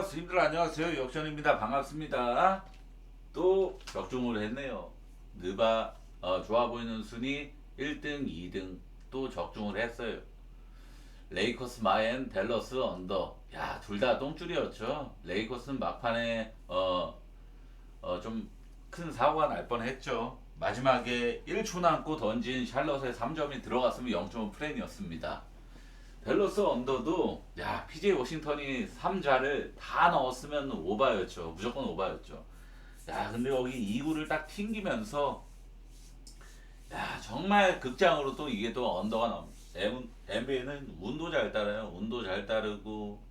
스님들 안녕하세요. 역전입니다. 반갑습니다. 또 적중을 했네요. 느바 좋아 보이는 순위 1등, 2등 또 적중을 했어요. 레이커스 마엔, 댈러스 언더. 야, 둘 다 똥줄이었죠. 레이커스는 막판에 좀 큰 사고가 날 뻔했죠. 마지막에 1초 남고 던진 샬럿의 3점이 들어갔으면 0.5 프레임이었습니다. 댈러스 언더도 야 PJ 워싱턴이 3자를 다 넣었으면 오바였죠. 무조건 오바였죠. 야 근데 거기 2구를 딱 튕기면서 야 정말 극장으로 또 이게 또 언더가 나옵니다. NBA는 운도 잘 따라요. 운도 잘 따르고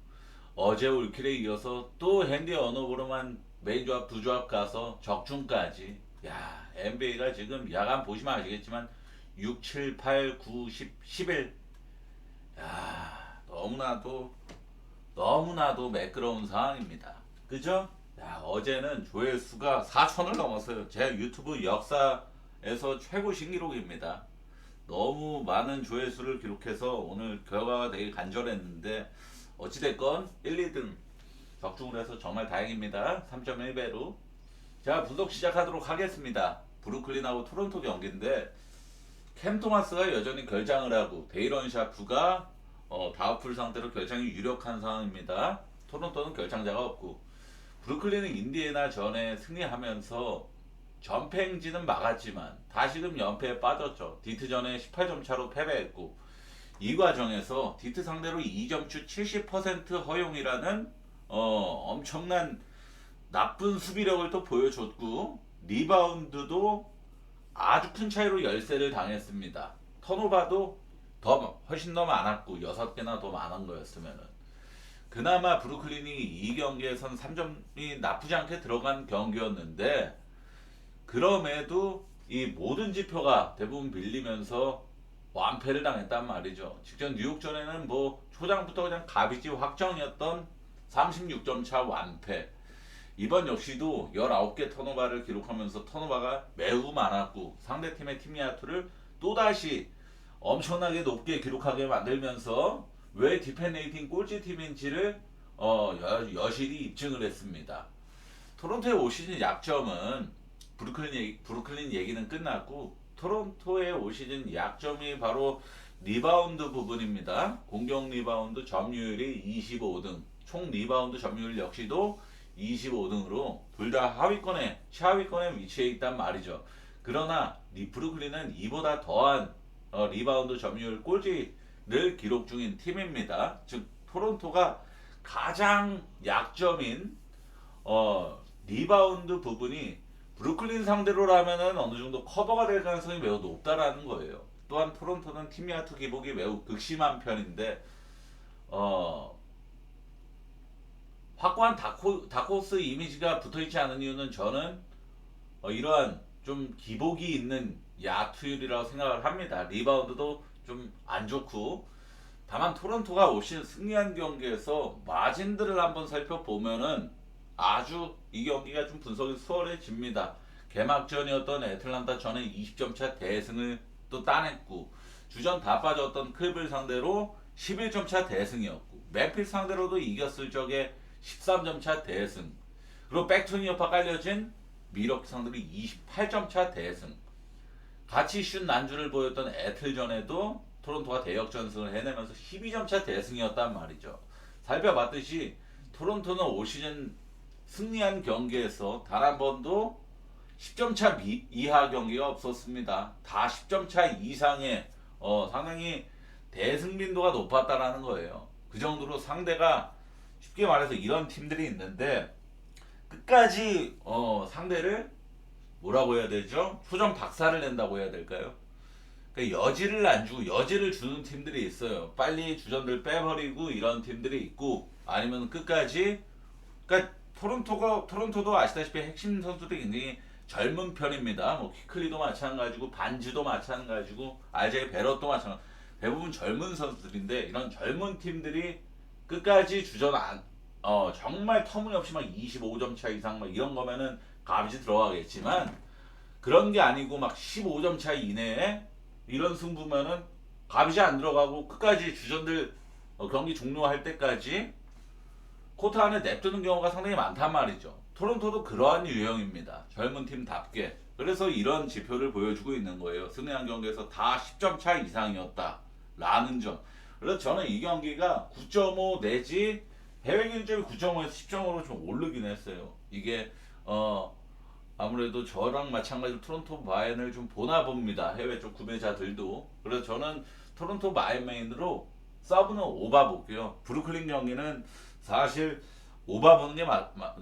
어제 올킬에 이어서 또 핸디 언어보로만 메인 조합 두 조합 가서 적중까지. 야 NBA가 지금 야간 보시면 아시겠지만 6, 7, 8, 9, 10, 11. 야, 너무나도 매끄러운 상황입니다. 그죠? 야, 어제는 조회수가 4천을 넘었어요. 제 유튜브 역사에서 최고 신기록입니다. 너무 많은 조회수를 기록해서 오늘 결과가 되게 간절했는데 어찌됐건 1, 2등 적중을 해서 정말 다행입니다. 3.1배로. 자, 분석 시작하도록 하겠습니다. 브루클린하고 토론토 경기인데 캠 토마스가 여전히 결장을 하고 데이런 샤프가 다우풀 상태로 결장이 유력한 상황입니다. 토론토는 결장자가 없고 브루클린은 인디애나 전에 승리하면서 전패 행진은 막았지만 다시금 연패에 빠졌죠. 디트 전에 18점 차로 패배했고 이 과정에서 디트 상대로 2점슛 70% 허용이라는 엄청난 나쁜 수비력을 또 보여줬고 리바운드도 아주 큰 차이로 열세를 당했습니다. 턴오버도 훨씬 더 많았고 6개나 더 많은 거였으면은 그나마 브루클린이 이 경기에선 3점이 나쁘지 않게 들어간 경기였는데 그럼에도 이 모든 지표가 대부분 밀리면서 완패를 당했단 말이죠. 직전 뉴욕전에는 뭐 초장부터 그냥 가비지 확정이었던 36점 차 완패. 이번 역시도 19개 턴오버를 기록하면서 턴오버가 매우 많았고 상대팀의 팀야투를 또다시 엄청나게 높게 기록하게 만들면서 왜 디펜레이팅 꼴찌팀인지를 여실히 입증을 했습니다. 토론토의 올 시즌 약점은 브루클린 얘기는 끝났고 토론토의 올 시즌 약점이 바로 리바운드 부분입니다. 공격 리바운드 점유율이 25등, 총 리바운드 점유율 역시도 25등으로 둘 다 최하위권에 위치해 있단 말이죠. 그러나 브루클린은 이보다 더한 리바운드 점유율 꼴찌를 기록 중인 팀입니다. 즉 토론토가 가장 약점인 리바운드 부분이 브루클린 상대로라면은 어느 정도 커버가 될 가능성이 매우 높다라는 거예요. 또한 토론토는 팀 야투 기복이 매우 극심한 편인데 확고한 다크호스 이미지가 붙어있지 않은 이유는 저는 이러한 좀 기복이 있는 야투율이라고 생각을 합니다. 리바운드도 좀 안 좋고 다만 토론토가 올 시즌 승리한 경기에서 마진들을 한번 살펴보면은 아주 이 경기가 좀 분석이 수월해집니다. 개막전이었던 애틀란타 전에 20점 차 대승을 또 따냈고 주전 다 빠졌던 클블 상대로 11점 차 대승이었고 멤피스 상대로도 이겼을 적에 13점 차 대승. 그리고 백투니 여파 깔려진 미러키 상대로 28점 차 대승. 같이 슛 난주를 보였던 애틀전에도 토론토가 대역전승을 해내면서 12점 차 대승이었단 말이죠. 살펴봤듯이 토론토는 올 시즌 승리한 경기에서 단 한 번도 10점 차 이하 경기가 없었습니다. 다 10점 차 이상의 상당히 대승 빈도가 높았다라는 거예요. 그 정도로 상대가 쉽게 말해서 이런 팀들이 있는데 끝까지 상대를 뭐라고 해야 되죠? 표정 박살을 낸다고 해야 될까요? 그러니까 여지를 안 주고 여지를 주는 팀들이 있어요. 빨리 주전들 빼버리고 이런 팀들이 있고 아니면 끝까지 그러니까 토론토도 아시다시피 핵심 선수들이 굉장히 젊은 편입니다. 뭐 키클리도 마찬가지고 반지도 마찬가지고 RJ 베럿도 마찬가지고 대부분 젊은 선수들인데 이런 젊은 팀들이 끝까지 주전 정말 터무니없이 막 25점 차 이상 막 이런 거면은 값이 들어가겠지만 그런 게 아니고 막 15점 차 이내에 이런 승부면은 값이 안 들어가고 끝까지 주전들 경기 종료할 때까지 코트 안에 냅두는 경우가 상당히 많단 말이죠. 토론토도 그러한 유형입니다. 젊은 팀답게. 그래서 이런 지표를 보여주고 있는 거예요. 승리한 경기에서 다 10점 차 이상이었다. 라는 점. 그래서 저는 이 경기가 9.5 내지 해외 기준점이 9.5에서 10점으로 좀 오르긴 했어요. 이게 아무래도 저랑 마찬가지로 토론토 마인을 좀 보나 봅니다. 해외 쪽 구매자들도. 그래서 저는 토론토 마인 메인으로 서브는 오바 볼게요. 브루클린 경기는 사실 오바 보는 게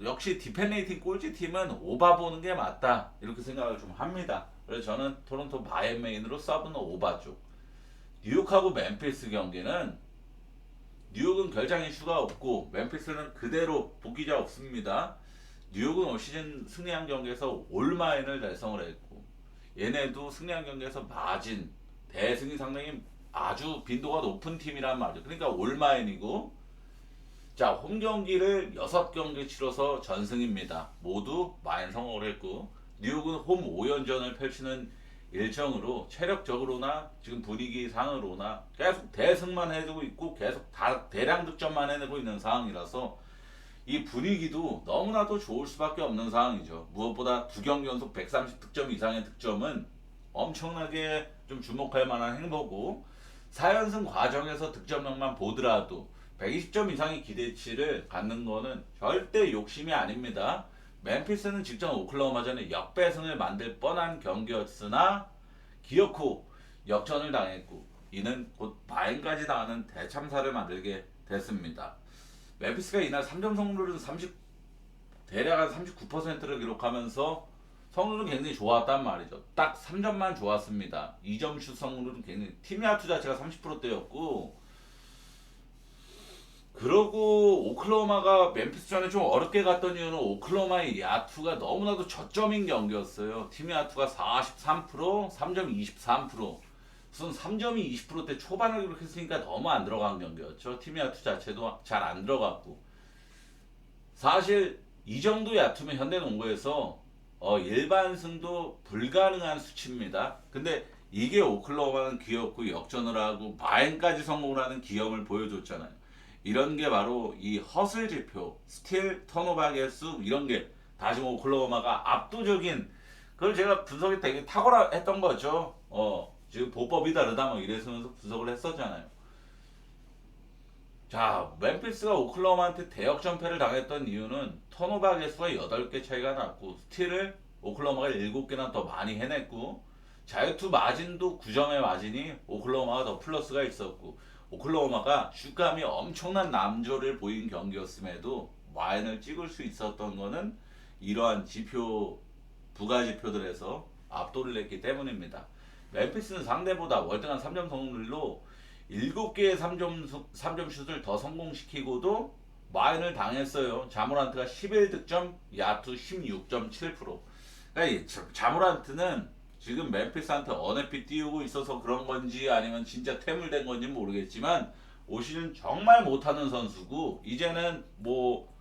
역시 디펜레이팅 꼴찌 팀은 오바 보는 게 맞다. 이렇게 생각을 좀 합니다. 그래서 저는 토론토 마인 메인으로 서브는 오바 쪽. 뉴욕하고 멤피스 경기는 뉴욕은 결장 이슈가 없고 멤피스는 그대로 복귀자 없습니다. 뉴욕은 올 시즌 승리한 경기에서 올마인을 달성을 했고 얘네도 승리한 경기에서 마진 대승이 상당히 아주 빈도가 높은 팀이란 말이죠. 그러니까 올마인이고 자, 홈 경기를 6경기 치러서 전승입니다. 모두 마인 성공을 했고 뉴욕은 홈 5연전을 펼치는 일정으로 체력적으로나 지금 분위기 상으로나 계속 대승만 해주고 있고 계속 대량 득점만 해내고 있는 상황이라서 이 분위기도 너무나도 좋을 수밖에 없는 상황이죠. 무엇보다 2경기 연속 130득점 이상의 득점은 엄청나게 좀 주목할 만한 행보고 4연승 과정에서 득점력만 보더라도 120점 이상의 기대치를 갖는 거는 절대 욕심이 아닙니다. 멤피스는 직전 오클라호마전에 역배승을 만들 뻔한 경기였으나 기어코 역전을 당했고 이는 곧 마인까지 당하는 대참사를 만들게 됐습니다. 멤피스가 이날 3점 성공률은 대략 한 39%를 기록하면서 성능은 굉장히 좋았단 말이죠. 딱 3점만 좋았습니다. 2점 슛 성능은 굉장히 팀 야투 자체가 30%대였고 그러고 오클라호마가 멤피스전에 좀 어렵게 갔던 이유는 오클라호마의 야투가 너무나도 저점인 경기였어요. 팀 야투가 43%, 3점이 23%. 무슨 3점이 20%대 초반을 기록했으니까 너무 안 들어간 경기였죠. 팀 야투 자체도 잘 안 들어갔고. 사실 이 정도 야투면 현대농구에서 일반승도 불가능한 수치입니다. 근데 이게 오클라호마는 귀엽고 역전을 하고 마인까지 성공을 하는 기염을 보여줬잖아요. 이런 게 바로 이 허슬 지표, 스틸, 턴오버 개수 이런 게 다시 오클라호마가 압도적인 그걸 제가 분석이 되게 탁월했던 거죠. 지금 보법이 다르다 뭐 이래서 분석을 했었잖아요. 자, 멤피스가 오클라호마한테 대역전패를 당했던 이유는 턴오버 개수가 8개 차이가 났고 스틸을 오클라호마가 7개나 더 많이 해냈고 자유투 마진도 9점의 마진이 오클라호마가 더 플러스가 있었고 오클라호마가 슛감이 엄청난 남조를 보인 경기였음에도 마인을 찍을 수 있었던 거는 이러한 지표 부가 지표들에서 압도를 냈기 때문입니다. 멤피스는 상대보다 월등한 3점 성공률로 7개의 3점 슛을 더 성공시키고도 마인을 당했어요. 자모란트가 11득점, 야투 16.7%. 그러니까 자모란트는 지금 멤피스한테 언해피 띄우고 있어서 그런 건지 아니면 진짜 퇴물된 건지 모르겠지만 올 시즌 정말 못하는 선수고 이제는 뭐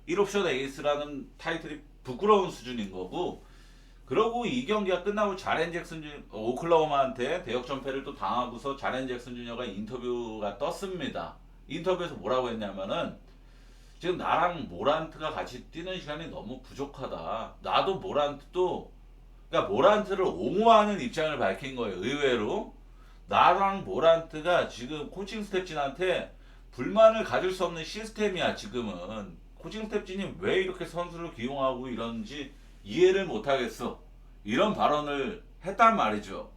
1옵션 에이스라는 타이틀이 부끄러운 수준인 거고 그러고 이 경기가 끝나고 자렌 잭슨 오클라호마한테 대역전패를 또 당하고서 자렌 잭슨 주니어가 인터뷰가 떴습니다. 인터뷰에서 뭐라고 했냐면은 지금 나랑 모란트가 같이 뛰는 시간이 너무 부족하다. 나도 모란트도 그러니까 모란트를 옹호하는 입장을 밝힌 거예요. 의외로 나랑 모란트가 지금 코칭 스텝진한테 불만을 가질 수 없는 시스템이야. 지금은 코칭 스텝진이 왜 이렇게 선수를 기용하고 이런지 이해를 못하겠어. 이런 발언을 했단 말이죠.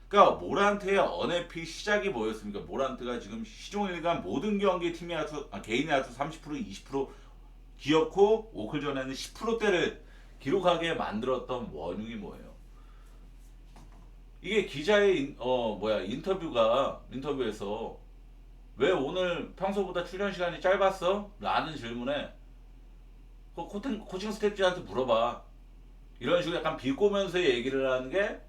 그러니까 모란트의 언해피 시작이 뭐였습니까? 모란트가 지금 시종일관 모든 경기 팀의 야투, 개인의 야투 30%, 20% 기어코 오클전에는 10%대를 기록하게 만들었던 원흉이 뭐예요? 이게 기자의 인터뷰에서 왜 오늘 평소보다 출연 시간이 짧았어? 라는 질문에 코칭 스태프들한테 물어봐. 이런 식으로 약간 비꼬면서 얘기를 하는 게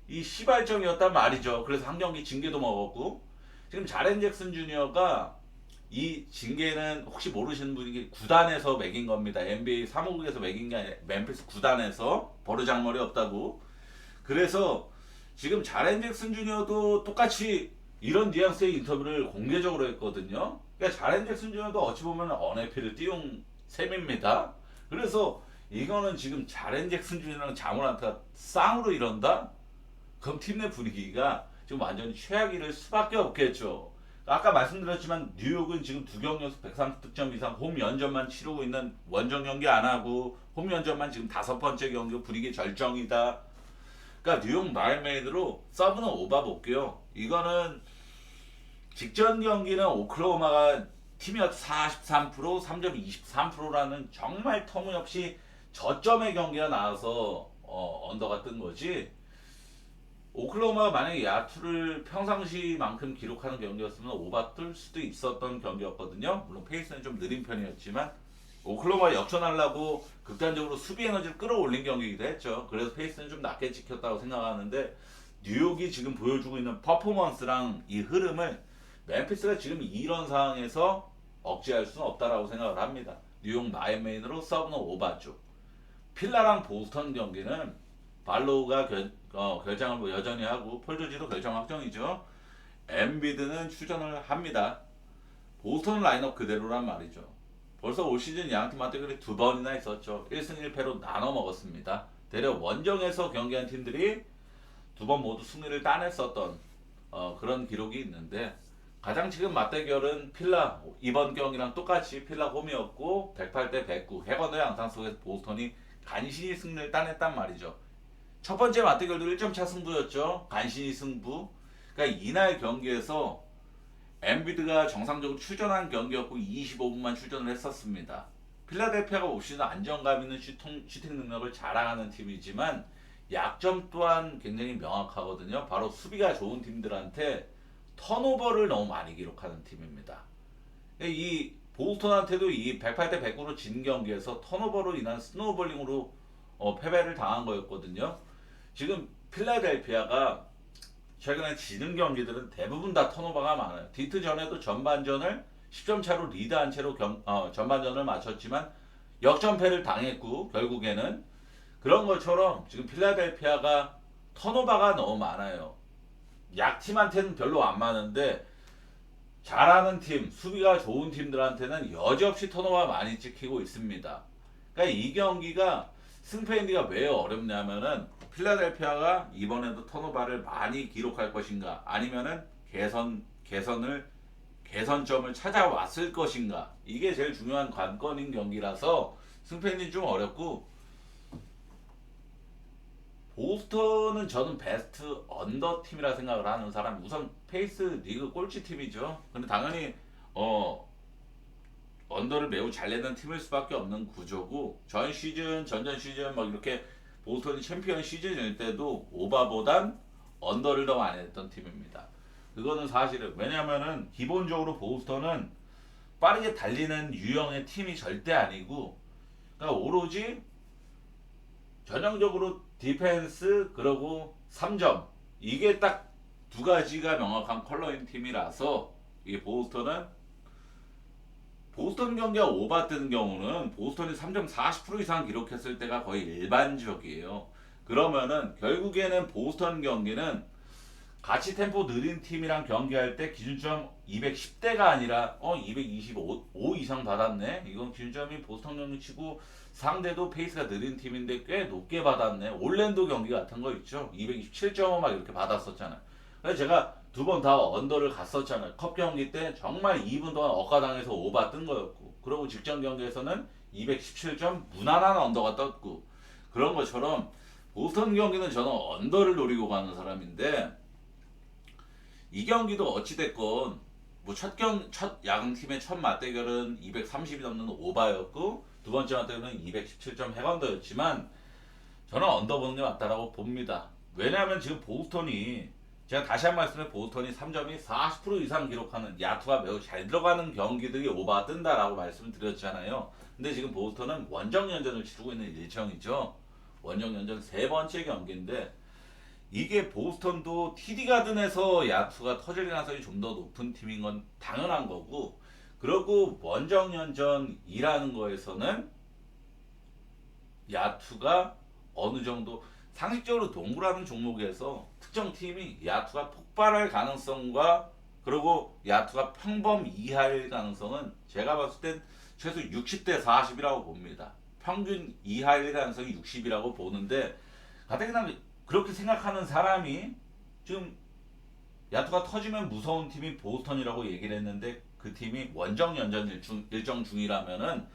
이 시발점이었단 말이죠. 그래서 한 경기 징계도 먹었고 지금 자렌 잭슨 주니어가 이 징계는 혹시 모르시는 분이 구단에서 매긴 겁니다. NBA 사무국에서 매긴 게 아니라 멤피스 구단에서 버르장머리 없다고. 그래서 지금 자렌 잭슨 주니어도 똑같이 이런 뉘앙스의 인터뷰를 공개적으로 했거든요. 그러니까 자렌 잭슨 주니어도 어찌 보면 언해피를 띄운 셈입니다. 그래서 이거는 지금 자렌 잭슨 주니어랑 자모란트가 쌍으로 이런다? 그럼 팀 내 분위기가 지금 완전히 최악일 수밖에 없겠죠. 아까 말씀드렸지만 뉴욕은 지금 두 경기 연속 130득점 이상 홈 연전만 치르고 있는, 원정 경기 안 하고 홈 연전만 지금 5번째 경기, 분위기 절정이다. 그러니까 뉴욕 마일메이드로 서브는 오바 볼게요. 이거는 직전 경기는 오클라호마가 팀이었 43%, 3점 23%라는 정말 터무니없이 저점의 경기가 나와서 언더가 뜬 거지. 오클라호마가 만약에 야투를 평상시만큼 기록하는 경기였으면 오바 뜰 수도 있었던 경기였거든요. 물론 페이스는 좀 느린 편이었지만 오클라호마 역전하려고 극단적으로 수비 에너지를 끌어올린 경기이기도 했죠. 그래서 페이스는 좀 낮게 찍혔다고 생각하는데, 뉴욕이 지금 보여주고 있는 퍼포먼스랑 이 흐름을 멤피스가 지금 이런 상황에서 억제할 수는 없다라고 생각을 합니다. 뉴욕 마이메인으로 서브는 오바죠. 필라랑 보스턴 경기는 발로우가 결장을 뭐 여전히 하고 폴조지도 결정 확정이죠. 엠비드는 출전을 합니다. 보스턴 라인업 그대로란 말이죠. 벌써 올 시즌 양팀 맞대결이 2번이나 있었죠. 1승 1패로 나눠 먹었습니다. 대략 원정에서 경기한 팀들이 2번 모두 승리를 따냈었던 그런 기록이 있는데, 가장 지금 맞대결은 필라 이번 경기랑 똑같이 필라 홈이었고 108대 109 해건의 양상 속에서 보스턴이 간신히 승리를 따냈단 말이죠. 첫 번째 맞대결도 1점 차 승부였죠. 간신히 승부. 그러니까 이날 경기에서 엠비드가 정상적으로 출전한 경기였고 25분만 출전을 했었습니다. 필라델피아가 올 시즌 안정감 있는 슈팅 능력을 자랑하는 팀이지만 약점 또한 굉장히 명확하거든요. 바로 수비가 좋은 팀들한테 턴오버를 너무 많이 기록하는 팀입니다. 이 보스턴한테도 이 108대 109로 진 경기에서 턴오버로 인한 스노우볼링으로 패배를 당한 거였거든요. 지금 필라델피아가 최근에 지는 경기들은 대부분 다 턴오버가 많아요. 디트 전에도 전반전을 10점 차로 리드한 채로 전반전을 마쳤지만 역전패를 당했고, 결국에는 그런 것처럼 지금 필라델피아가 턴오버가 너무 많아요. 약팀한테는 별로 안 많은데 잘하는 팀, 수비가 좋은 팀들한테는 여지없이 턴오버가 많이 찍히고 있습니다. 그러니까 이 경기가 승패인디가 왜 어렵냐면은 필라델피아가 이번에도 턴오버를 많이 기록할 것인가, 아니면은 개선점을 찾아왔을 것인가, 이게 제일 중요한 관건인 경기라서 승패인디 좀 어렵고, 보스턴은 저는 베스트 언더 팀이라 생각을 하는 사람. 우선 페이스 리그 꼴찌 팀이죠. 근데 당연히 언더를 매우 잘 내는 팀일 수밖에 없는 구조고, 전 시즌, 전전 시즌 막 이렇게 보스턴이 챔피언 시즌일 때도 오바보단 언더를 더 많이 했던 팀입니다. 그거는 사실은, 왜냐면은 기본적으로 보스턴은 빠르게 달리는 유형의 팀이 절대 아니고, 그러니까 오로지 전형적으로 디펜스 그리고 3점, 이게 딱 두 가지가 명확한 컬러인 팀이라서, 이 보스턴 경기가 오바 뜨는 경우는 보스턴이 3점 40% 이상 기록했을 때가 거의 일반적이에요. 그러면은 결국에는 보스턴 경기는 같이 템포 느린 팀이랑 경기할 때 기준점 210대가 아니라 225 이상 받았네. 이건 기준점이 보스턴 경기 치고 상대도 페이스가 느린 팀인데 꽤 높게 받았네. 올랜도 경기 같은 거 있죠. 227.5 막 이렇게 받았었잖아요. 그래서 제가 2번 다 언더를 갔었잖아요. 컵 경기 때 정말 2분 동안 억가당해서 오바 뜬 거였고, 그리고 직전 경기에서는 217점 무난한 언더가 떴고, 그런 것처럼 보스턴 경기는 저는 언더를 노리고 가는 사람인데, 이 경기도 어찌됐건 뭐 첫 야구팀의 첫 맞대결은 230이 넘는 오바였고, 두 번째 맞대결은 217점 해건더였지만 저는 언더 보는 게 맞다라고 봅니다. 왜냐하면 지금 보스턴이, 제가 다시 한 말씀에 보스턴이 3점이 40% 이상 기록하는, 야투가 매우 잘 들어가는 경기들이 오바가 뜬다라고 말씀을 드렸잖아요. 근데 지금 보스턴은 원정 연전을 치르고 있는 일정이죠. 원정 연전 세 번째 경기인데, 이게 보스턴도 TD 가든에서 야투가 터질 가능성이 좀 더 높은 팀인 건 당연한 거고, 그리고 원정 연전이라는 거에서는 야투가 어느 정도, 상식적으로 농구라는 종목에서 특정 팀이 야투가 폭발할 가능성과 그리고 야투가 평범 이하일 가능성은 제가 봤을 땐 최소 60대 40이라고 봅니다. 평균 이하일 가능성이 60이라고 보는데 가뜩이나 그렇게 생각하는 사람이 지금 야투가 터지면 무서운 팀이 보스턴이라고 얘기를 했는데 그 팀이 원정 연전 일정 중이라면은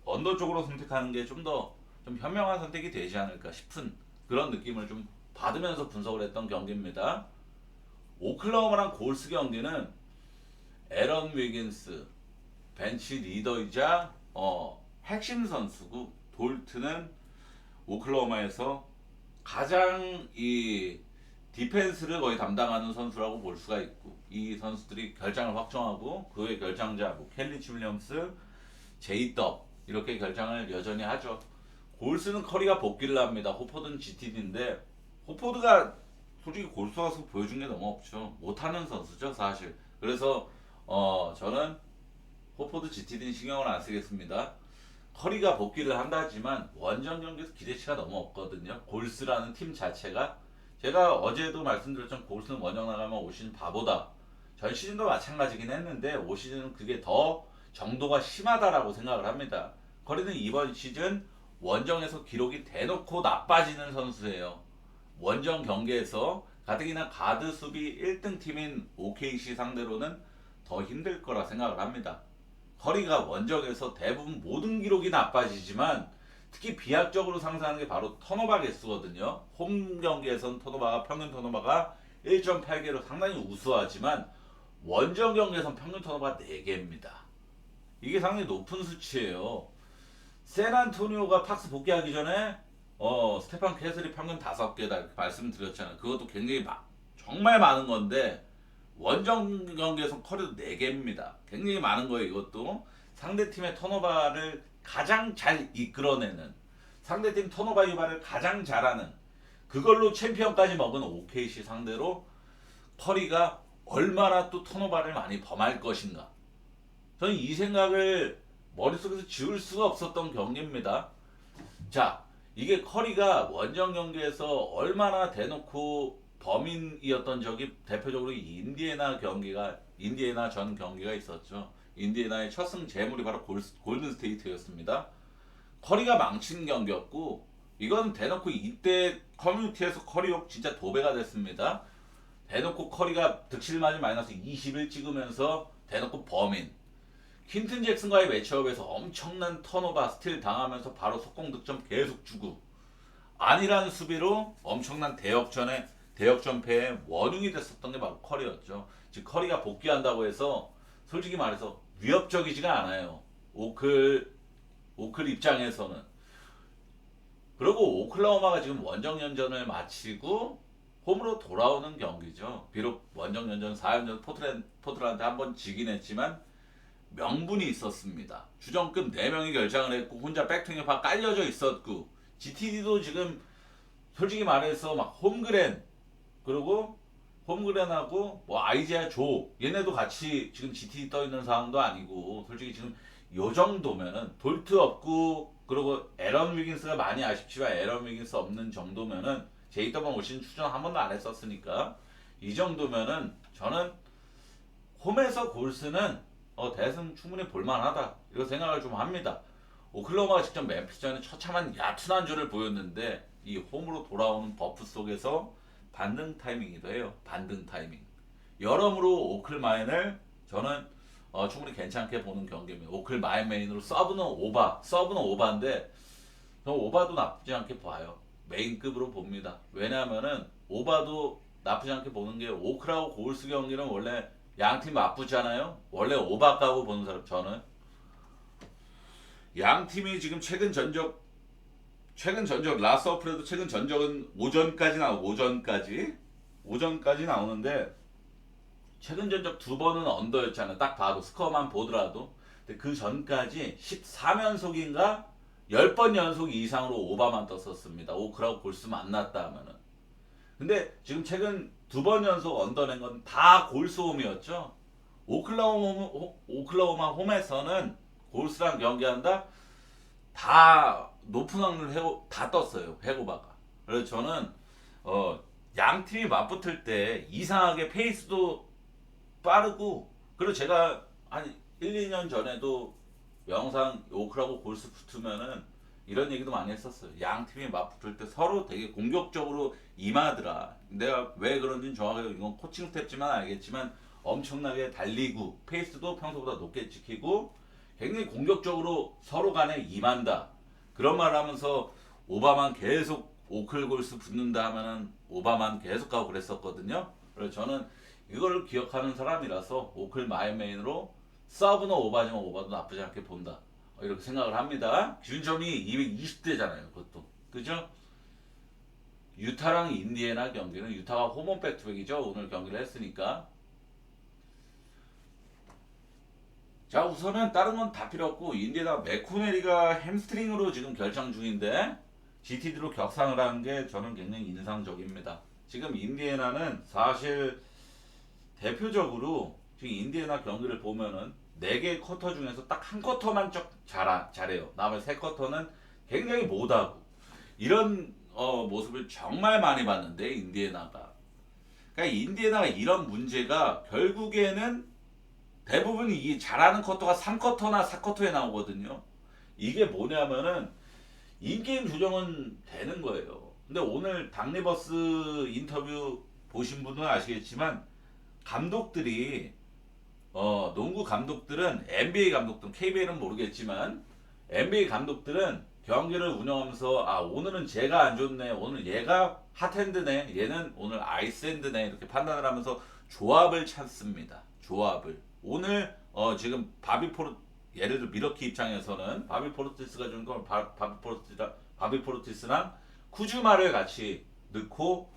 언더 쪽으로 선택하는 게 좀 더 좀 현명한 선택이 되지 않을까 싶은 그런 느낌을 좀 받으면서 분석을 했던 경기입니다. 오클라호마랑 골스 경기는 에런 위긴스 벤치 리더이자 핵심 선수고 돌트는 오클라호마에서 가장 이 디펜스를 거의 담당하는 선수라고 볼 수가 있고 이 선수들이 결장을 확정하고 그의 결장자 뭐 켈리 윌리엄스, 제이덥 이렇게 결장을 여전히 하죠. 골스는 커리가 복귀를 합니다. 호포드는 GTD인데 호포드가 솔직히 골스 와서 보여준 게 너무 없죠. 못하는 선수죠 사실. 그래서 저는 호포드 GTD는 신경을 안 쓰겠습니다. 커리가 복귀를 한다지만 원정 경기에서 기대치가 너무 없거든요. 골스라는 팀 자체가 제가 어제도 말씀드렸지만 골스는 원정 나가면 올 시즌 바보다. 전 시즌도 마찬가지긴 했는데 올 시즌은 그게 더 정도가 심하다라고 생각을 합니다. 커리는 이번 시즌 원정에서 기록이 대놓고 나빠지는 선수예요. 원정 경기에서 가뜩이나 가드 수비 1등 팀인 OKC 상대로는 더 힘들 거라 생각을 합니다. 커리가 원정에서 대부분 모든 기록이 나빠지지만 특히 비약적으로 상승하는 게 바로 턴오버 개수거든요. 홈 경기에서는 평균 턴오버가 1.8개로 상당히 우수하지만 원정 경기에서는 평균 턴오버가 4개입니다. 이게 상당히 높은 수치예요. 샌안토니오가 팍스 복귀하기 전에 스테판 캐슬이 평균 5개다 이렇게 말씀드렸잖아요. 그것도 굉장히 정말 많은 건데 원정 경기에서 커리도 4개입니다. 굉장히 많은 거예요. 이것도 상대팀의 턴오버를 가장 잘 이끌어내는 상대팀 턴오버 유발을 가장 잘하는 그걸로 챔피언까지 먹은 OKC 상대로 커리가 얼마나 또 턴오버를 많이 범할 것인가. 저는 이 생각을 머릿속에서 지울 수가 없었던 경기입니다. 자, 이게 커리가 원정 경기에서 얼마나 대놓고 범인이었던 적이 대표적으로 인디애나 전 경기가 있었죠. 인디애나의 첫 승 재물이 바로 골든 스테이트였습니다. 커리가 망친 경기였고 이건 대놓고 이때 커뮤니티에서 커리 욕 진짜 도배가 됐습니다. 대놓고 커리가 득실마진 마이너스 21 찍으면서 대놓고 범인. 퀸튼 잭슨과의 매치업에서 엄청난 턴오버 스틸 당하면서 바로 속공 득점 계속 주고 아니라는 수비로 엄청난 대역전패의 원흉이 됐었던 게 바로 커리였죠. 즉 커리가 복귀한다고 해서 솔직히 말해서 위협적이지가 않아요. 오클 입장에서는. 그리고 오클라호마가 지금 원정 연전을 마치고 홈으로 돌아오는 경기죠. 비록 원정 연전 4연전 포트랜드 한번 지긴 했지만 명분이 있었습니다. 주전급 4명이 결장을 했고 혼자 백투입파 깔려져 있었고 GTD도 지금 솔직히 말해서 막 그리고 홈그랜하고 뭐 아이지아 조 얘네도 같이 지금 GTD 떠 있는 상황도 아니고 솔직히 지금 요 정도면은 돌트 없고 그리고 에런 위긴스가 많이 아쉽지만 에런 위긴스 없는 정도면은 제이더번 올 시즌 출전 한 번도 안 했었으니까 이 정도면은 저는 홈에서 골스는 대승 충분히 볼만하다 이런 생각을 좀 합니다. 오클라호마가 직접 멤피스전에 처참한 야투난조를 보였는데 이 홈으로 돌아오는 버프 속에서 반등 타이밍이기도 해요. 반등 타이밍. 여러모로 오클마인을 저는 충분히 괜찮게 보는 경기입니다. 오클마인 메인으로 서브는 오바인데 오바도 나쁘지 않게 봐요. 메인급으로 봅니다. 왜냐하면은 오바도 나쁘지 않게 보는 게 오클하고 골스 경기는 원래 양팀 맞붙잖아요. 원래 오바 까고 보는 사람 저는 양팀이 지금 최근 전적 라스 어프레도 최근 전적은 오전까지 나오는데 최근 전적 2번은 언더였잖아요. 딱 봐도 스코어만 보더라도. 근데 그 전까지 13연속인가 10번 연속 이상으로 오바만 떴었습니다. 오크라고 골스 만났다 하면은. 근데 지금 최근 2번 연속 언더낸 건 다 골스홈이었죠. 오클라호마 홈에서는 골스랑 경기한다. 다 높은 확률 다 떴어요. 해고바가. 그래서 저는 양 팀이 맞붙을 때 이상하게 페이스도 빠르고, 그리고 제가 한 1, 2년 전에도 영상 오크라고 골스 붙으면은 이런 얘기도 많이 했었어요. 양 팀이 맞붙을 때 서로 되게 공격적으로 임하더라. 내가 왜 그런지는 정확하게 이건 코칭 스텝지만 알겠지만 엄청나게 달리고 페이스도 평소보다 높게 지키고 굉장히 공격적으로 서로 간에 임한다. 그런 말을 하면서 오바만 계속 오클골스 붙는다 하면은 오바만 계속 가고 그랬었거든요. 그래서 저는 이거를 기억하는 사람이라서 오클 마이메인으로 서브는 오바지만 오바도 나쁘지 않게 본다. 이렇게 생각을 합니다. 기준점이 220대잖아요. 그것도. 그죠? 유타랑 인디애나 경기는 유타가 홈온 백투백이죠. 오늘 경기를 했으니까. 자, 우선은 다른 건 다 필요 없고 인디애나 맥코네리가 햄스트링으로 지금 결정 중인데 GTD로 격상을 하는 게 저는 굉장히 인상적입니다. 지금 인디애나는 사실 대표적으로 지금 인디애나 경기를 보면은 4개 쿼터 중에서 딱 한 쿼터만 잘해요. 나머지 3쿼터는 굉장히 못하고 이런 모습을 정말 많이 봤는데 인디애나가. 그러니까 인디애나가 이런 문제가 결국에는 대부분 이 잘하는 쿼터가 3쿼터나 4쿼터에 나오거든요. 이게 뭐냐면은 인게임 조정은 되는 거예요. 근데 오늘 닥리버스 인터뷰 보신 분은 아시겠지만 감독들이 농구 감독들은 NBA 감독들 KBL은 모르겠지만 NBA 감독들은 경기를 운영하면서 아 오늘은 제가 안 좋네 오늘 얘가 핫핸드네 얘는 오늘 아이스핸드네 이렇게 판단을 하면서 조합을 찾습니다. 조합을 오늘 지금 예를 들어 미러키 입장에서는 바비 포르티스가 준 건 바비 포르티스랑 쿠즈마를 같이 넣고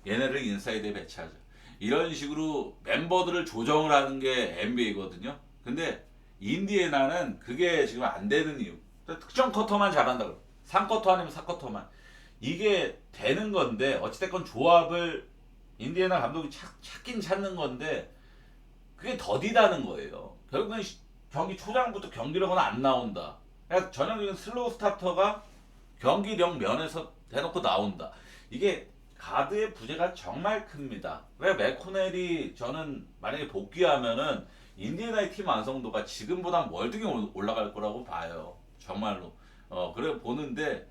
얘네를 인사이드에 배치하자. 이런 식으로 멤버들을 조정을 하는 게 NBA거든요. 근데 인디애나는 그게 지금 안 되는 이유. 특정 쿼터만 잘한다고. 3쿼터 아니면 4쿼터만. 이게 되는 건데 어찌됐건 조합을 인디애나 감독이 찾긴 찾는 건데 그게 더디다는 거예요. 결국은 경기 초장부터 경기력은 안 나온다. 그러니까 전형적인 슬로우 스타터가 경기력 면에서 대놓고 나온다. 이게 가드의 부재가 정말 큽니다. 왜 맥코넬이 저는 만약에 복귀하면은 인디애나의 팀 완성도가 지금보다 월등히 올라갈 거라고 봐요. 정말로. 그래 보는데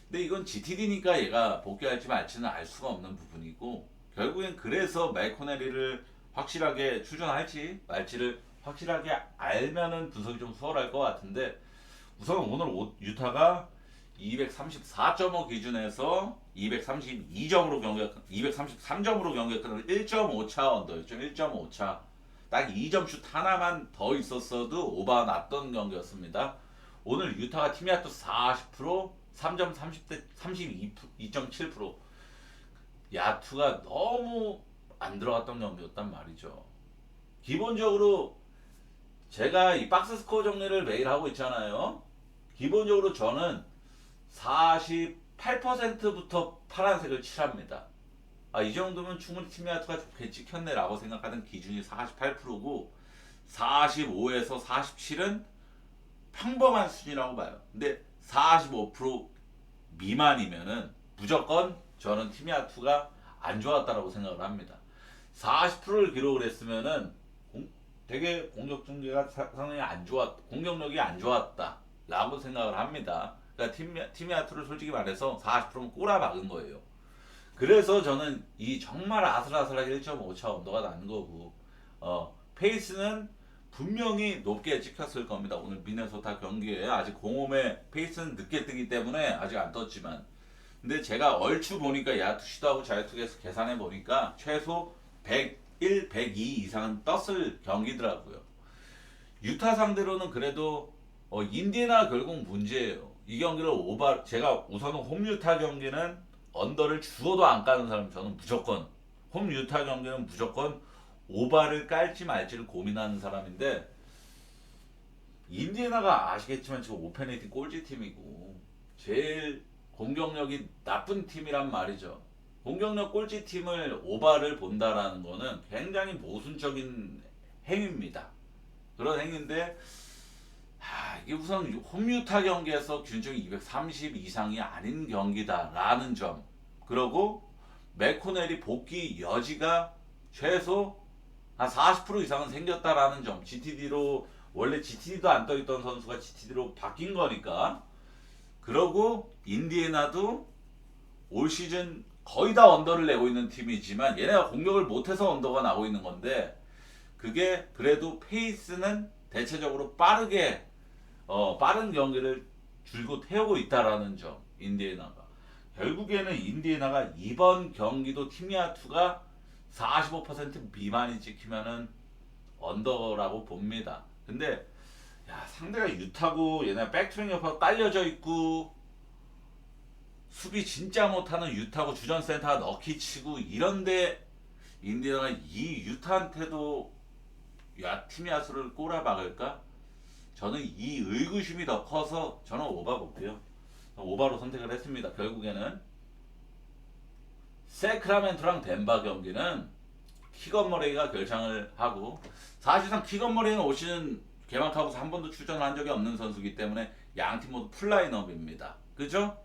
근데 이건 GTD니까 얘가 복귀할지 말지는 알 수가 없는 부분이고 결국엔 그래서 맥코넬이를 확실하게 출전할지 말지를 확실하게 알면은 분석이 좀 수월할 것 같은데 우선 오늘 유타가 234.5 기준에서 232점으로 233점으로 경기가 끝나면 1.5차 언더였죠. 1.5차. 딱 2점 슛 하나만 더 있었어도 오바 났던 경기였습니다. 오늘 유타가 팀 야투 40%, 3점 30대 32.7%. 야투가 너무 안 들어갔던 경기였단 말이죠. 기본적으로 제가 이 박스 스코어 정리를 매일 하고 있잖아요. 기본적으로 저는 48%부터 파란색을 칠합니다. 이 정도면 충분히 팀 야투가 좋게 찍혔네 라고 생각하는 기준이 48%고 45에서 47은 평범한 수준이라고 봐요. 근데 45% 미만이면은 무조건 저는 팀 야투가 안 좋았다라고 생각을 합니다. 40%를 기록을 했으면은 되게 공격 중계가 상당히 공격력이 안 좋았다라고 생각을 합니다. 그러니까 팀 야투를 솔직히 말해서 40%는 꼬라박은 거예요. 그래서 저는 이 정말 아슬아슬하게 1.5차 언더가 나는 거고 페이스는 분명히 높게 찍혔을 겁니다. 오늘 미네소타 경기에 아직 공홈에 페이스는 늦게 뜨기 때문에 아직 안 떴지만 근데 제가 얼추 보니까 야투 시도하고 자유투에서 계산해 보니까 최소 101, 102 이상은 떴을 경기더라고요. 유타 상대로는 그래도 인디애나 결국 문제예요. 이 경기를 제가 우선은 홈 유타 경기는 언더를 죽어도 안 까는 사람 저는 무조건 홈 유타 경기는 무조건 오바를 깔지 말지를 고민하는 사람인데 인디애나가 아시겠지만 지금 오펜레이팅 꼴찌 팀이고 제일 공격력이 나쁜 팀이란 말이죠. 공격력 꼴찌 팀을 오바를 본다라는 거는 굉장히 모순적인 행위입니다. 그런 행위인데 이게 우선 홈유타 경기에서 균형이 230 이상이 아닌 경기다라는 점. 그리고 맥코넬이 복귀 여지가 최소 한 40% 이상은 생겼다라는 점. GTD로 원래 GTD도 안 떠있던 선수가 GTD로 바뀐 거니까. 그러고 인디애나도 올 시즌 거의 다 언더를 내고 있는 팀이지만 얘네가 공격을 못해서 언더가 나고 있는 건데 그게 그래도 페이스는 대체적으로 빠른 경기를 줄곧 태우고 있다라는 점. 인디애나가 결국에는 인디애나가 이번 경기도 팀야2가 45% 미만이 찍히면은 언더라고 봅니다. 근데 야, 상대가 유타고 얘네 백트랙 옆으로 딸려져 있고 수비 진짜 못하는 유타고 주전 센터가 넣기 치고 이런데 인디애나가 이 유타한테도 야 팀 야수를 꼬라박을까? 저는 이 의구심이 더 커서 저는 오바 볼게요. 오바로 선택을 했습니다. 결국에는 세크라멘토랑 덴바 경기는 키건 머레이가 결장을 하고 사실상 키건 머레이는 올 시즌 개막하고서 한 번도 출전을 한 적이 없는 선수이기 때문에 양팀 모두 풀라인업입니다. 그죠?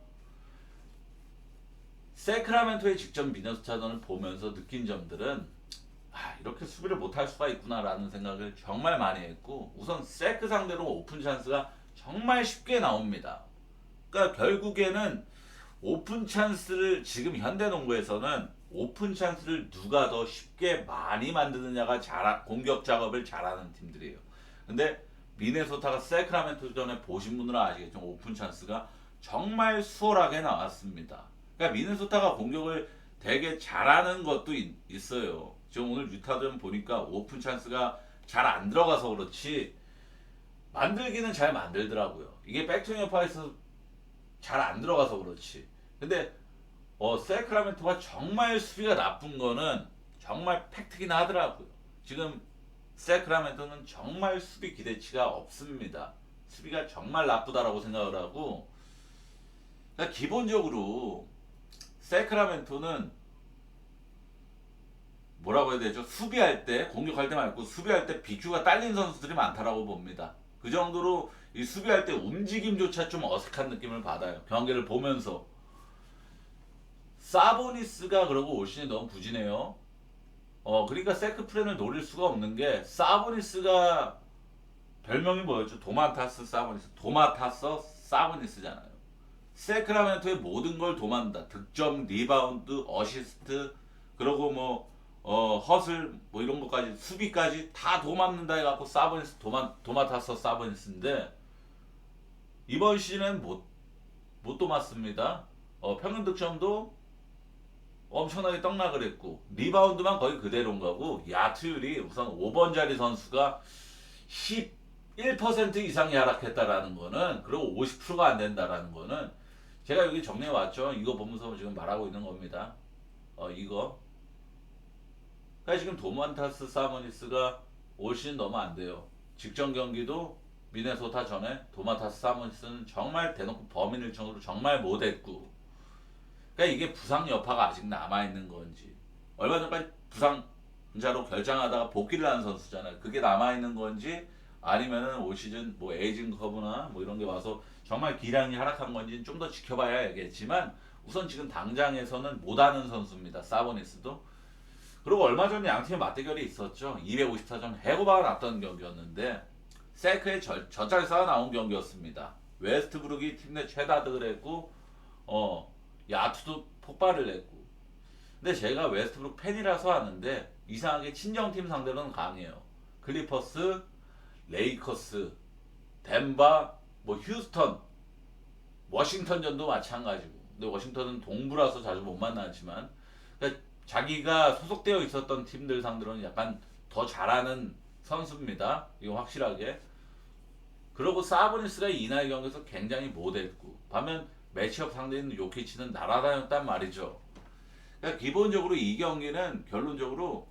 세크라멘토의 직전 미네소타전을 보면서 느낀 점들은 이렇게 수비를 못할 수가 있구나라는 생각을 정말 많이 했고 우선 세크 상대로 오픈 찬스가 정말 쉽게 나옵니다. 그러니까 결국에는 오픈 찬스를 지금 현대농구에서는 오픈 찬스를 누가 더 쉽게 많이 만드느냐가 공격 작업을 잘하는 팀들이에요. 근데 미네소타가 세크라멘토전에 보신 분들은 아시겠지만 오픈 찬스가 정말 수월하게 나왔습니다. 그러니까 미네소타가 공격을 되게 잘하는 것도 있어요. 지금 오늘 유타전 보니까 오픈 찬스가 잘 안 들어가서 그렇지 만들기는 잘 만들더라고요. 이게 백투여파에서 잘 안 들어가서 그렇지. 근데 세크라멘토가 정말 수비가 나쁜 거는 정말 팩트긴 하더라고요. 지금 세크라멘토는 정말 수비 기대치가 없습니다. 수비가 정말 나쁘다라고 생각을 하고 그러니까 기본적으로 세크라멘토는 뭐라고 해야 되죠? 수비할 때, 공격할 때 말고 수비할 때 BQ가 딸린 선수들이 많다라고 봅니다. 그 정도로 이 수비할 때 움직임조차 좀 어색한 느낌을 받아요. 경기를 보면서. 사보니스가 그러고 올 시즌 너무 부진해요. 그러니까 세크프렌을 노릴 수가 없는 게 사보니스가 별명이 뭐였죠? 도마타스 사보니스. 도마타서 사보니스잖아요. 세크라멘토의 모든 걸 도만다. 득점, 리바운드, 어시스트, 그리고 허슬 뭐 이런 것까지 수비까지 다 도맡는다 해갖고 사보니스 도마타서 사보니스인데 이번 시즌은 못 도맡습니다. 평균 득점도 엄청나게 떡락을 했고 리바운드만 거의 그대로인 거고 야투율이 우선 5번 자리 선수가 11% 이상이 하락했다라는 거는 그리고 50%가 안 된다라는 거는 제가 여기 정리해 왔죠. 이거 보면서 지금 말하고 있는 겁니다. 이거 그러니까 지금 도만타스 사모니스가 올 시즌 너무 안 돼요. 직전 경기도 미네소타 전에 도마타스 사모니스는 정말 대놓고 범인 일정으로 정말 못했고 그러니까 이게 부상 여파가 아직 남아있는 건지 얼마 전까지 부상자로 결장하다가 복귀를 한 선수잖아요. 그게 남아있는 건지 아니면은 올 시즌 뭐 에이징 커브나 뭐 이런 게 와서 정말 기량이 하락한 건지는 좀 더 지켜봐야 알겠지만 우선 지금 당장에서는 못하는 선수입니다. 사보니스도. 그리고 얼마 전에 양팀의 맞대결이 있었죠. 254점 해고가 났던 경기였는데 세크의 젖잘싸가 나온 경기였습니다. 웨스트브룩이 팀 내 최다득을 했고 야투도 폭발을 했고 근데 제가 웨스트브룩 팬이라서 아는데 이상하게 친정팀 상대로는 강해요. 클리퍼스, 레이커스, 덴바, 휴스턴, 워싱턴전도 마찬가지고 근데 워싱턴은 동부라서 자주 못 만나지만 그러니까 자기가 소속되어 있었던 팀들 상대로는 약간 더 잘하는 선수입니다. 이거 확실하게. 그리고 사보니스가 이날 경기에서 굉장히 못했고 반면 매치업 상대인 요키치는 날아다녔단 말이죠. 그러니까 기본적으로 이 경기는 결론적으로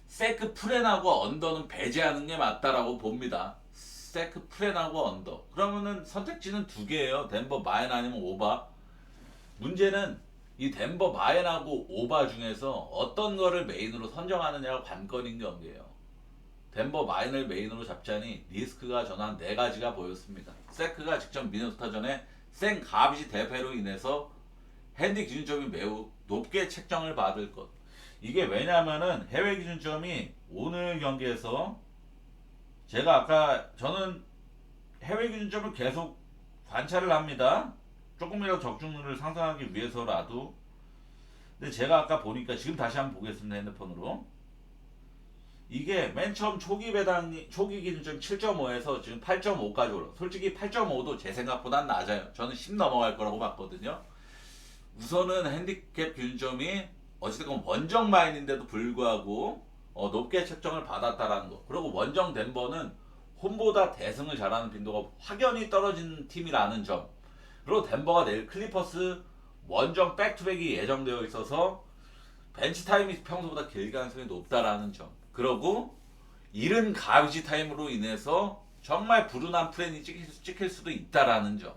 세크 프렌하고 언더는 배제하는 게 맞다라고 봅니다. 세크 프렌하고 언더. 그러면은 선택지는 두 개예요. 덴버 마인 아니면 오바. 문제는 이 덴버 마인하고 오바 중에서 어떤 거를 메인으로 선정하느냐가 관건인 경기예요. 덴버 마인을 메인으로 잡자니 리스크가 저는 한 4가지가 보였습니다. 세크가 직접 미네소타 전에 생 가비지 대패로 인해서 핸디 기준점이 매우 높게 책정을 받을 것. 이게 왜냐면은 해외 기준점이 오늘 경기에서 제가 아까 저는 해외 기준점을 계속 관찰을 합니다. 조금이라도 적중률을 상승하기 위해서라도. 근데 제가 아까 보니까 지금 다시 한번 보겠습니다. 핸드폰으로. 이게 맨 처음 초기 배당이 초기 기준점 7.5에서 지금 8.5까지 올라. 솔직히 8.5도 제 생각보단 낮아요. 저는 10 넘어갈 거라고 봤거든요. 우선은 핸디캡 기준점이 어찌됐건 원정 마인인데도 불구하고 높게 책정을 받았다라는 거. 그리고 원정 덴버는 홈보다 대승을 잘하는 빈도가 확연히 떨어진 팀이라는 점. 그리고 덴버가 내일 클리퍼스 원정 백투백이 예정되어 있어서 벤치 타임이 평소보다 길 가능성이 높다라는 점. 그리고 이른 가비지 타임으로 인해서 정말 불운한 플랜이 찍힐 수도 있다라는 점.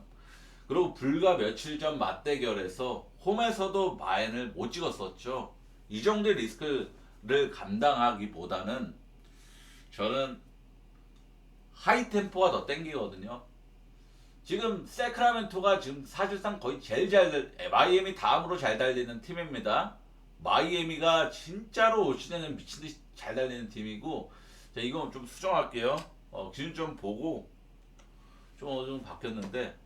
그리고 불과 며칠 전 맞대결에서 홈에서도 마인을 못 찍었었죠. 이 정도의 리스크를 감당하기보다는 저는 하이 템포가 더 땡기거든요. 지금 세크라멘토가 지금 사실상 거의 제일 마이애미 다음으로 잘 달리는 팀입니다. 마이애미가 진짜로 올 시즌에는 미친듯이 잘 달리는 팀이고, 자, 이거 좀 수정할게요. 기준 좀 보고 좀 어느 정도 바뀌었는데,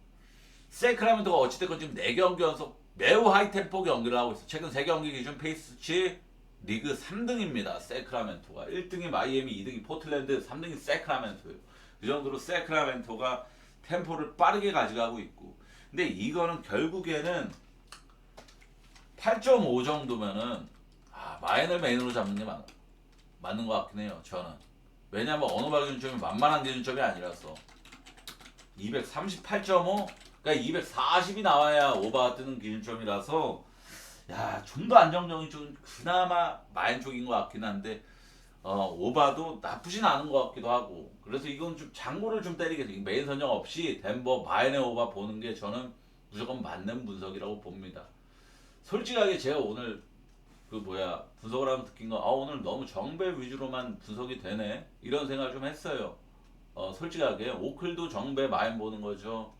세크라멘토가 어찌됐건 지금 4경기 연속 매우 하이템포 경기를 하고 있어. 최근 3경기 기준 페이스치 리그 3등입니다. 세크라멘토가 1등이 마이애미, 2등이 포틀랜드, 3등이 세크라멘토예요. 그 정도로 세크라멘토가 템포를 빠르게 가져가고 있고, 근데 이거는 결국에는 8.5 정도면은 마인을 메인으로 잡는 게 맞는 것 같긴 해요. 저는. 왜냐면 언어바 기준점이 만만한 기준점이 아니라서 238.5, 그러니까 240이 나와야 오바가 뜨는 기준점이라서, 좀 더 안정적인 쪽은 그나마 마인 쪽인 것 같긴 한데, 오바도 나쁘진 않은 것 같기도 하고. 그래서 이건 좀 장고를 좀 때리겠어요. 메인 선정 없이 덴버 마인의 오바 보는 게 저는 무조건 맞는 분석이라고 봅니다. 솔직하게 제가 오늘 분석을 하면 느낀 거, 오늘 너무 정배 위주로만 분석이 되네, 이런 생각을 좀 했어요. 솔직하게 오클도 정배 마인 보는 거죠.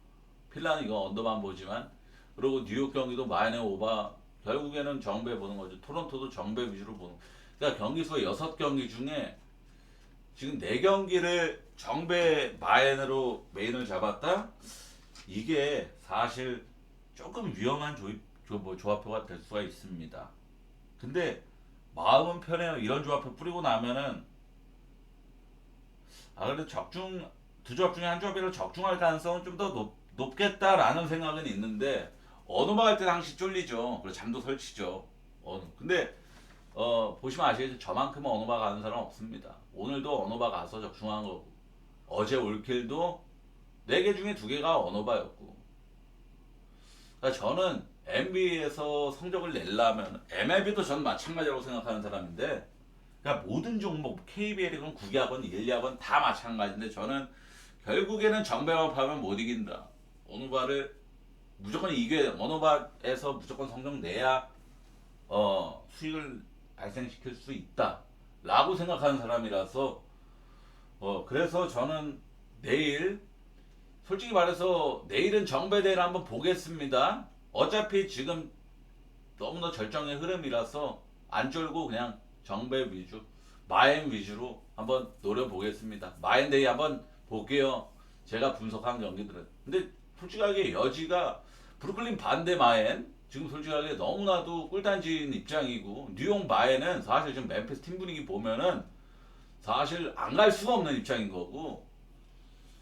필라는 이거 언더만 보지만, 그리고 뉴욕 경기도 마인의 오바 결국에는 정배 보는 거죠. 토론토도 정배 위주로 보는. 그러니까 경기 수가 6경기 중에 지금 4경기를 정배 마인으로 메인을 잡았다. 이게 사실 조금 위험한 조합표가 될 수가 있습니다. 근데 마음은 편해요. 이런 조합표 뿌리고 나면은 그래도 두 조합 중에 한 조합이라도 적중할 가능성은 좀 더 높겠다라는 생각은 있는데, 언어바 할 때 당시 쫄리죠. 그리고 잠도 설치죠. 근데 보시면 아시겠지만 저만큼은 언어바 가는 사람 없습니다. 오늘도 언어바 가서 적중한 거고, 어제 올킬도 4개 중에 2개가 언어바였고. 그러니까 저는 NBA에서 성적을 내려면, MLB도 전 마찬가지라고 생각하는 사람인데, 그러니까 모든 종목 KBL이건 국야건 1야건 다 마찬가지인데, 저는 결국에는 정배만 파면 못 이긴다. 언어바를 무조건 언어바에서 무조건 성적 내야 수익을 발생시킬 수 있다 라고 생각하는 사람이라서, 그래서 저는 내일, 솔직히 말해서 내일은 정배대를 한번 보겠습니다. 어차피 지금 너무나 절정의 흐름이라서 안 쫄고 그냥 정배 위주, 마인 위주로 한번 노려보겠습니다. 마인데이 한번 볼게요. 제가 분석한 경기들은. 근데 솔직하게 여지가 브루클린 반대 마인, 지금 솔직하게 너무나도 꿀단지인 입장이고, 뉴욕 마인은 사실 지금 멤피스 팀 분위기 보면은 사실 안 갈 수가 없는 입장인 거고,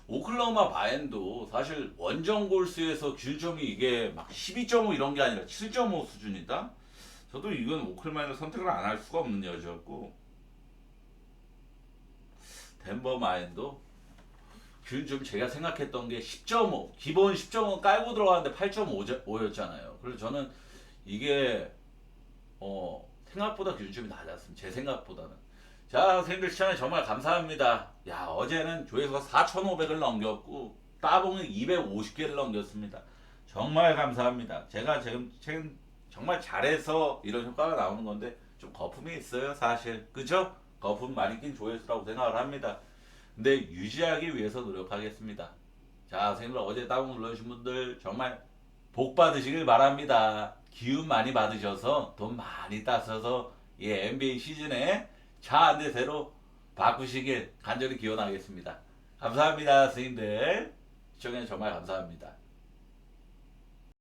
오클라호마 마인도 사실 원정 골수에서 기준점이 이게 막 12.5 이런 게 아니라 7.5 수준이다. 저도 이건 오클마인을 선택을 안 할 수가 없는 여지였고, 덴버 마인도 좀 제가 생각했던 게 10.5, 기본 10.5 깔고 들어가는데 8.5였잖아요. 그래서 저는 이게 생각보다 기준점이 낮았습니다. 제 생각보다는. 자, 선생님들 시청해 정말 감사합니다. 어제는 조회수가 4,500을 넘겼고 따봉은 250개를 넘겼습니다. 정말 감사합니다. 제가 지금 정말 잘해서 이런 효과가 나오는 건데, 좀 거품이 있어요, 사실. 그죠? 거품 많이 낀 조회수라고 생각을 합니다. 근데 유지하기 위해서 노력하겠습니다. 자, 선생님들 어제 따봉 눌러주신 분들 정말 복 받으시길 바랍니다. 기운 많이 받으셔서 돈 많이 따셔서 예, NBA 시즌에 차 한 대 새로 바꾸시길 간절히 기원하겠습니다. 감사합니다, 스님들. 시청해 정말 감사합니다.